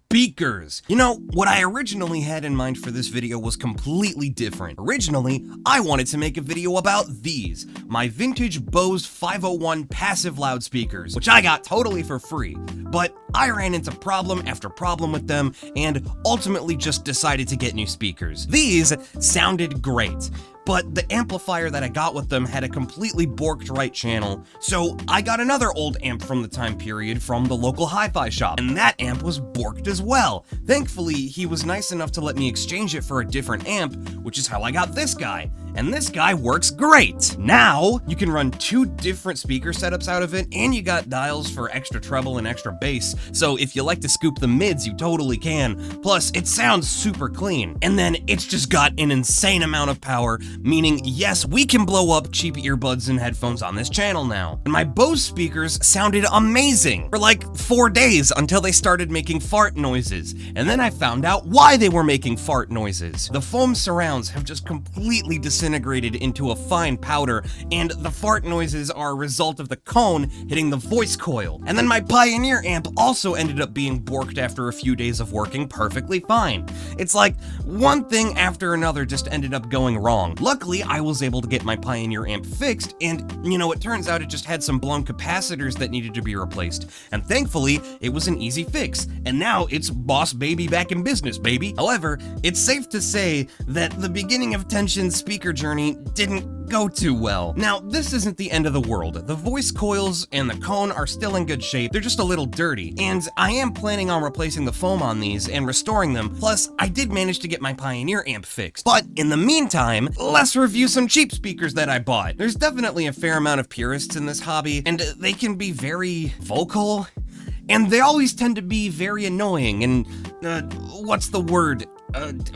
speakers. You know, what I originally had in mind for this video was completely different. Originally, I wanted to make a video about these, my vintage Bose 501 passive loudspeakers, which I got totally for free, but I ran into problem after problem with them and ultimately just decided to get new speakers. These sounded great, but the amplifier that I got with them had a completely borked right channel, so I got another old amp from the time period from the local hi-fi shop, and that amp was borked as well. Thankfully, he was nice enough to let me exchange it for a different amp, which is how I got this guy. And this guy works great! Now, you can run 2 different speaker setups out of it, and you got dials for extra treble and extra bass, so if you like to scoop the mids, you totally can. Plus, it sounds super clean. And then, it's just got an insane amount of power, meaning, yes, we can blow up cheap earbuds and headphones on this channel now. And my Bose speakers sounded amazing for like 4 days until they started making fart noises. And then I found out why they were making fart noises. The foam surrounds have just completely disintegrated into a fine powder, and the fart noises are a result of the cone hitting the voice coil. And then my Pioneer amp also ended up being borked after a few days of working perfectly fine. It's like one thing after another just ended up going wrong. Luckily, I was able to get my Pioneer amp fixed, and you know, it turns out it just had some blown capacitors that needed to be replaced. And thankfully, it was an easy fix. And now it's boss baby back in business, baby. However, it's safe to say that the beginning of Tenshin's speaker journey didn't go too well. Now, this isn't the end of the world. The voice coils and the cone are still in good shape, they're just a little dirty, and I am planning on replacing the foam on these and restoring them, plus I did manage to get my Pioneer amp fixed. But in the meantime, let's review some cheap speakers that I bought. There's definitely a fair amount of purists in this hobby, and they can be very vocal, and they always tend to be very annoying and, what's the word?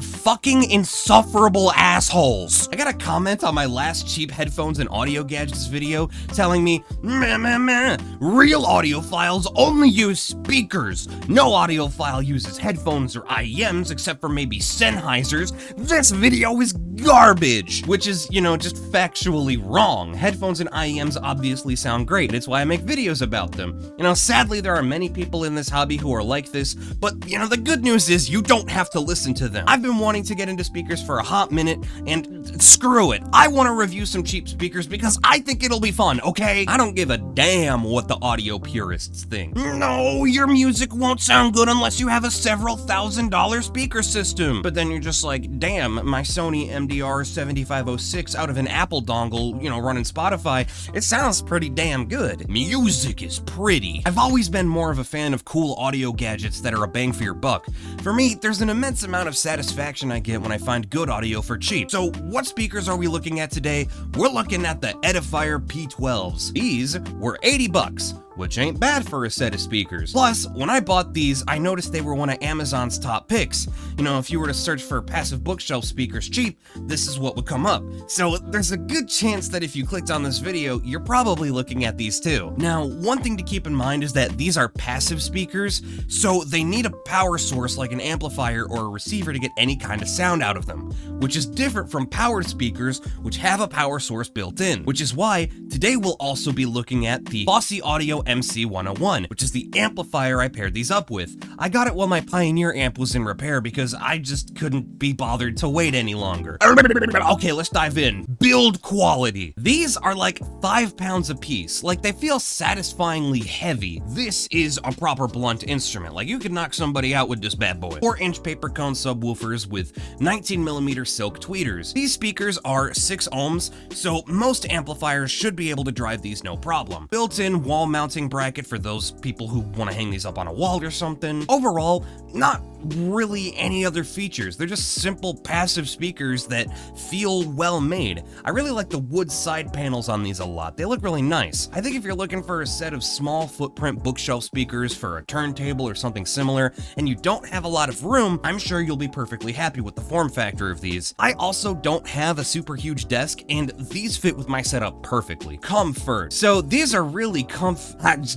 Fucking insufferable assholes. I got a comment on my last cheap headphones and audio gadgets video telling me, real audiophiles only use speakers. No audiophile uses headphones or IEMs except for maybe Sennheisers. This video is garbage. Which is, you know, just factually wrong. Headphones and IEMs obviously sound great. It's why I make videos about them. You know, sadly, there are many people in this hobby who are like this, but, you know, the good news is you don't have to listen to them. I've been wanting to get into speakers for a hot minute, and screw it. I want to review some cheap speakers because I think it'll be fun, okay? I don't give a damn what the audio purists think. No, your music won't sound good unless you have a several $1,000 speaker system. But then you're just like, damn, my Sony MDR 7506 out of an Apple dongle, you know, running Spotify, it sounds pretty damn good. Music is pretty. I've always been more of a fan of cool audio gadgets that are a bang for your buck. For me, there's an immense amount of satisfaction I get when I find good audio for cheap. So what speakers are we looking at today? We're looking at the Edifier P12s. These were 80 bucks. Which ain't bad for a set of speakers. Plus, when I bought these, I noticed they were one of Amazon's top picks. You know, if you were to search for passive bookshelf speakers cheap, this is what would come up. So there's a good chance that if you clicked on this video, you're probably looking at these too. Now, one thing to keep in mind is that these are passive speakers, so they need a power source like an amplifier or a receiver to get any kind of sound out of them, which is different from powered speakers, which have a power source built in, which is why today we'll also be looking at the Fosi Audio MC101, which is the amplifier I paired these up with. I got it while my Pioneer amp was in repair because I just couldn't be bothered to wait any longer. Okay, let's dive in. Build quality. These are like 5 pounds a piece. Like, they feel satisfyingly heavy. This is a proper blunt instrument. Like, you could knock somebody out with this bad boy. 4-inch paper cone subwoofers with 19mm silk tweeters. These speakers are 6 ohms, so most amplifiers should be able to drive these no problem. Built-in wall mounting bracket for those people who want to hang these up on a wall or something. Overall, not really any other features. They're just simple passive speakers that feel well made. I really like the wood side panels on these a lot. They look really nice. I think if you're looking for a set of small footprint bookshelf speakers for a turntable or something similar, and you don't have a lot of room, I'm sure you'll be perfectly happy with the form factor of these. I also don't have a super huge desk, and these fit with my setup perfectly. Comfort. So these are really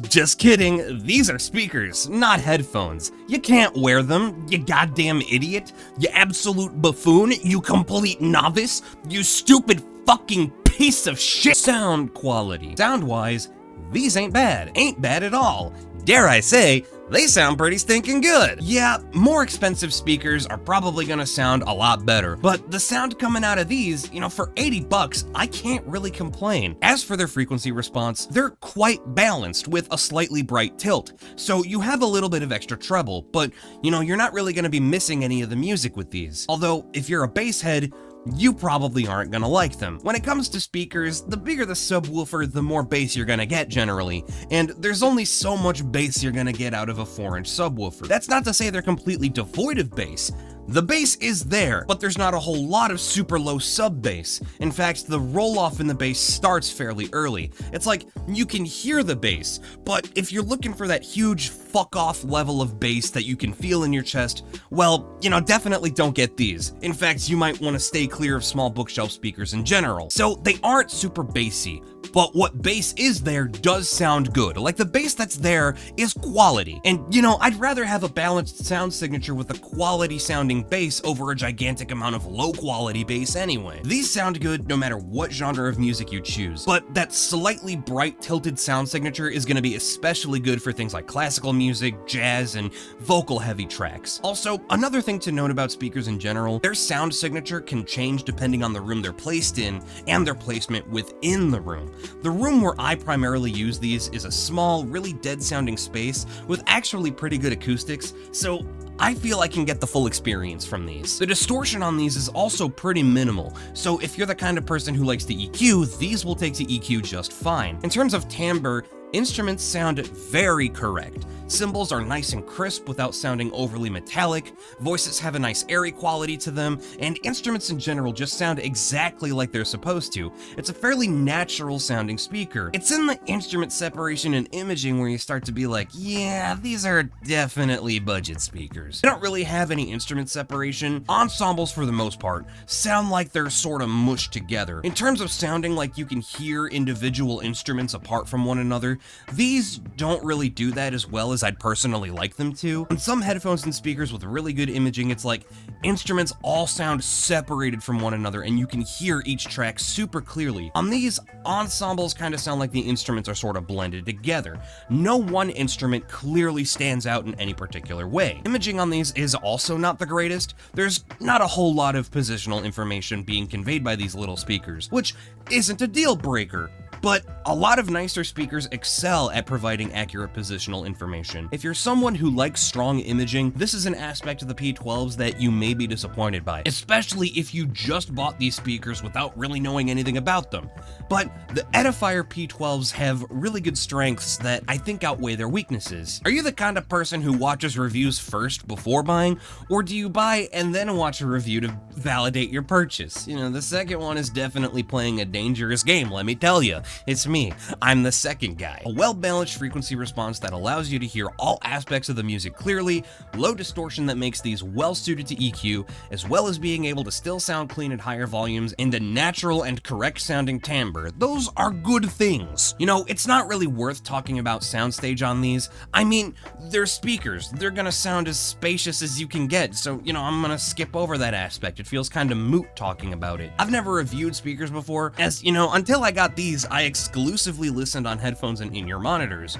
just kidding. These are speakers, not headphones. You can't wear them, you goddamn idiot. You absolute buffoon. You complete novice. You stupid fucking piece of shit. Sound quality. Sound-wise, these ain't bad. Ain't bad at all. Dare I say, they sound pretty stinking good. Yeah, more expensive speakers are probably gonna sound a lot better, but the sound coming out of these, for 80 bucks, I can't really complain. As for their frequency response, they're quite balanced with a slightly bright tilt, so you have a little bit of extra treble, but you're not really gonna be missing any of the music with these. Although, if you're a bass head, you probably aren't gonna like them. When it comes to speakers, the bigger the subwoofer, the more bass you're gonna get generally, and there's only so much bass you're gonna get out of a 4-inch subwoofer. That's not to say they're completely devoid of bass. The bass is there, but there's not a whole lot of super low sub bass. In fact, the roll-off in the bass starts fairly early. It's like, you can hear the bass, but if you're looking for that huge fuck-off level of bass that you can feel in your chest, well, definitely don't get these. In fact, you might want to stay clear of small bookshelf speakers in general. So they aren't super bassy, but what bass is there does sound good. Like, the bass that's there is quality. And, I'd rather have a balanced sound signature with a quality sounding bass over a gigantic amount of low quality bass anyway. These sound good no matter what genre of music you choose, but that slightly bright tilted sound signature is going to be especially good for things like classical music, jazz, and vocal heavy tracks. Also, another thing to note about speakers in general, their sound signature can change depending on the room they're placed in and their placement within the room. The room where I primarily use these is a small, really dead sounding space with actually pretty good acoustics, so I feel I can get the full experience from these. The distortion on these is also pretty minimal, so if you're the kind of person who likes to EQ, these will take to EQ just fine. In terms of timbre, instruments sound very correct. Cymbals are nice and crisp without sounding overly metallic, voices have a nice airy quality to them, and instruments in general just sound exactly like they're supposed to. It's a fairly natural sounding speaker. It's in the instrument separation and imaging where you start to be like, yeah, these are definitely budget speakers. They don't really have any instrument separation. Ensembles, for the most part, sound like they're sort of mushed together. In terms of sounding like you can hear individual instruments apart from one another, these don't really do that as well as I'd personally like them to. On some headphones and speakers with really good imaging, it's like instruments all sound separated from one another and you can hear each track super clearly. On these, ensembles kind of sound like the instruments are sort of blended together. No one instrument clearly stands out in any particular way. Imaging on these is also not the greatest. There's not a whole lot of positional information being conveyed by these little speakers, which isn't a deal breaker. But a lot of nicer speakers excel at providing accurate positional information. If you're someone who likes strong imaging, this is an aspect of the P12s that you may be disappointed by, especially if you just bought these speakers without really knowing anything about them. But the Edifier P12s have really good strengths that I think outweigh their weaknesses. Are you the kind of person who watches reviews first before buying, or do you buy and then watch a review to validate your purchase? The second one is definitely playing a dangerous game, let me tell you. It's me. I'm the second guy. A well-balanced frequency response that allows you to hear all aspects of the music clearly, low distortion that makes these well-suited to EQ, as well as being able to still sound clean at higher volumes, and a natural and correct-sounding timbre. Those are good things. It's not really worth talking about soundstage on these. I mean, they're speakers. They're gonna sound as spacious as you can get, so, I'm gonna skip over that aspect. It feels kind of moot talking about it. I've never reviewed speakers before, as, until I got these, I exclusively listened on headphones and in-ear monitors,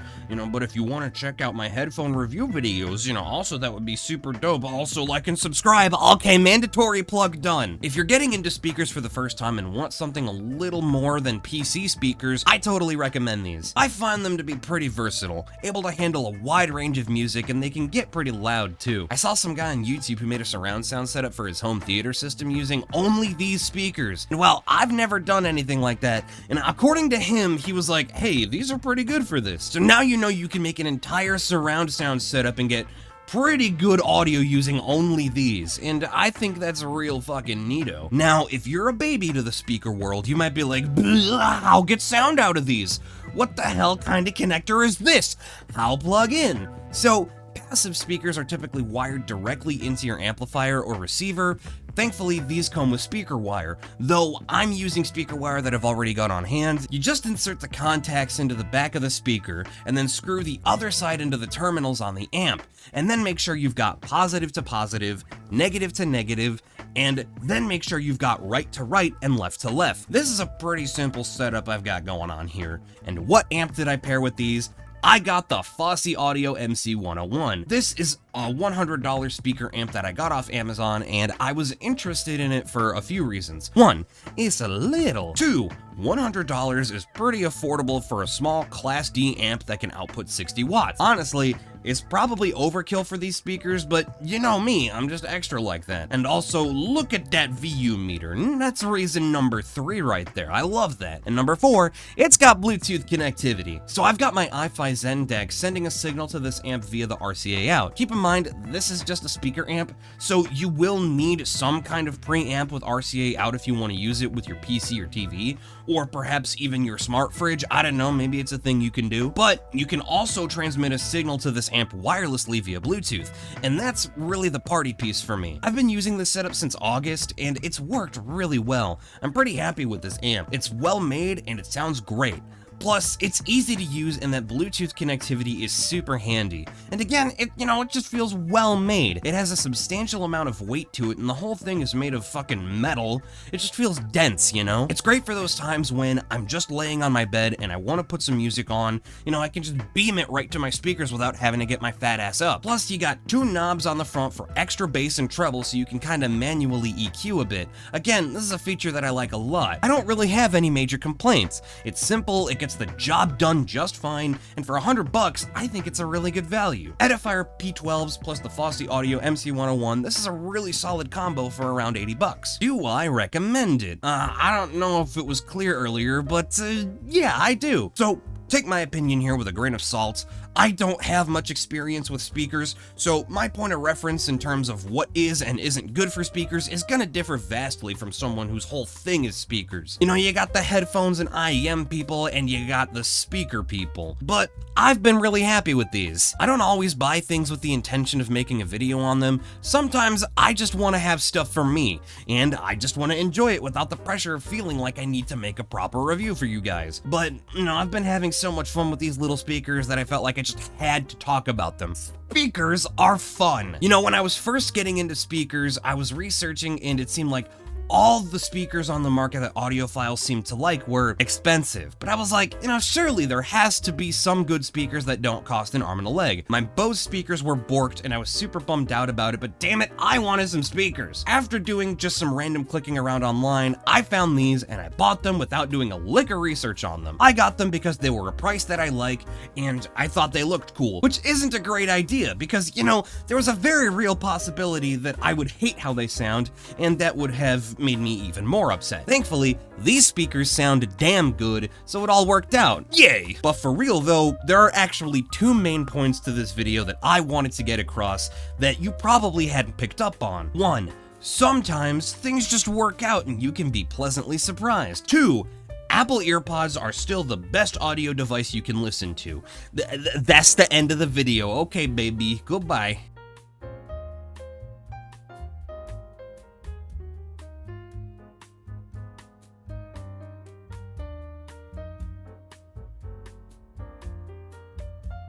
but if you want to check out my headphone review videos, also that would be super dope. Also, like and subscribe. Okay, mandatory plug done. If you're getting into speakers for the first time and want something a little more than PC speakers, I totally recommend these. I find them to be pretty versatile, able to handle a wide range of music, and they can get pretty loud too. I saw some guy on YouTube who made a surround sound setup for his home theater system using only these speakers. And well, I've never done anything like that, and according to him, he was like, hey, these are pretty good for this. So now you can make an entire surround sound setup and get pretty good audio using only these, and I think that's real fucking neato. Now, if you're a baby to the speaker world, you might be like, I'll get sound out of these. What the hell kind of connector is this? I'll plug in. So, passive speakers are typically wired directly into your amplifier or receiver. Thankfully, these come with speaker wire, though I'm using speaker wire that I've already got on hand. You just insert the contacts into the back of the speaker, and then screw the other side into the terminals on the amp, and then make sure you've got positive to positive, negative to negative, and then make sure you've got right to right and left to left. This is a pretty simple setup I've got going on here. And what amp did I pair with these? I got the Fosi Audio MC101. This is a $100 speaker amp that I got off Amazon, and I was interested in it for a few reasons. One, it's a little. Two, $100 is pretty affordable for a small Class D amp that can output 60 watts. Honestly, it's probably overkill for these speakers, but you know me, I'm just extra like that. And also, look at that VU meter. That's reason number 3 right there. I love that. And number 4, it's got Bluetooth connectivity. So I've got my iFi Zen deck sending a signal to this amp via the RCA out. Keep in mind, this is just a speaker amp, so you will need some kind of preamp with RCA out if you want to use it with your PC or TV, or perhaps even your smart fridge. I don't know, maybe it's a thing you can do. But you can also transmit a signal to this amp wirelessly via Bluetooth, and that's really the party piece for me. I've been using this setup since August, and it's worked really well. I'm pretty happy with this amp. It's well made, and it sounds great. Plus, it's easy to use and that Bluetooth connectivity is super handy. And again, it just feels well made. It has a substantial amount of weight to it and the whole thing is made of fucking metal. It just feels dense, you know? It's great for those times when I'm just laying on my bed and I want to put some music on. I can just beam it right to my speakers without having to get my fat ass up. Plus, you got 2 knobs on the front for extra bass and treble so you can kind of manually EQ a bit. Again, this is a feature that I like a lot. I don't really have any major complaints. It's simple, it gets the job done just fine, and for $100, I think it's a really good value. Edifier P12s plus the Fosi Audio MC101, this is a really solid combo for around $80. Do I recommend it? I don't know if it was clear earlier, but yeah, I do. So, take my opinion here with a grain of salt. I don't have much experience with speakers, so my point of reference in terms of what is and isn't good for speakers is gonna differ vastly from someone whose whole thing is speakers. You got the headphones and IEM people, and you got the speaker people. But I've been really happy with these. I don't always buy things with the intention of making a video on them. Sometimes I just want to have stuff for me, and I just want to enjoy it without the pressure of feeling like I need to make a proper review for you guys. But, I've been having so much fun with these little speakers that I felt like I just had to talk about them. Speakers are fun. When I was first getting into speakers, I was researching and it seemed like all the speakers on the market that audiophiles seemed to like were expensive. But I was like, surely there has to be some good speakers that don't cost an arm and a leg. My Bose speakers were borked and I was super bummed out about it, but damn it, I wanted some speakers. After doing just some random clicking around online, I found these and I bought them without doing a lick of research on them. I got them because they were a price that I like and I thought they looked cool, which isn't a great idea because, there was a very real possibility that I would hate how they sound and that would have made me even more upset. Thankfully, these speakers sound damn good, so it all worked out. Yay! But for real though, there are actually 2 main points to this video that I wanted to get across that you probably hadn't picked up on. 1, sometimes things just work out and you can be pleasantly surprised. 2, Apple EarPods are still the best audio device you can listen to. That's the end of the video. Okay, baby, goodbye.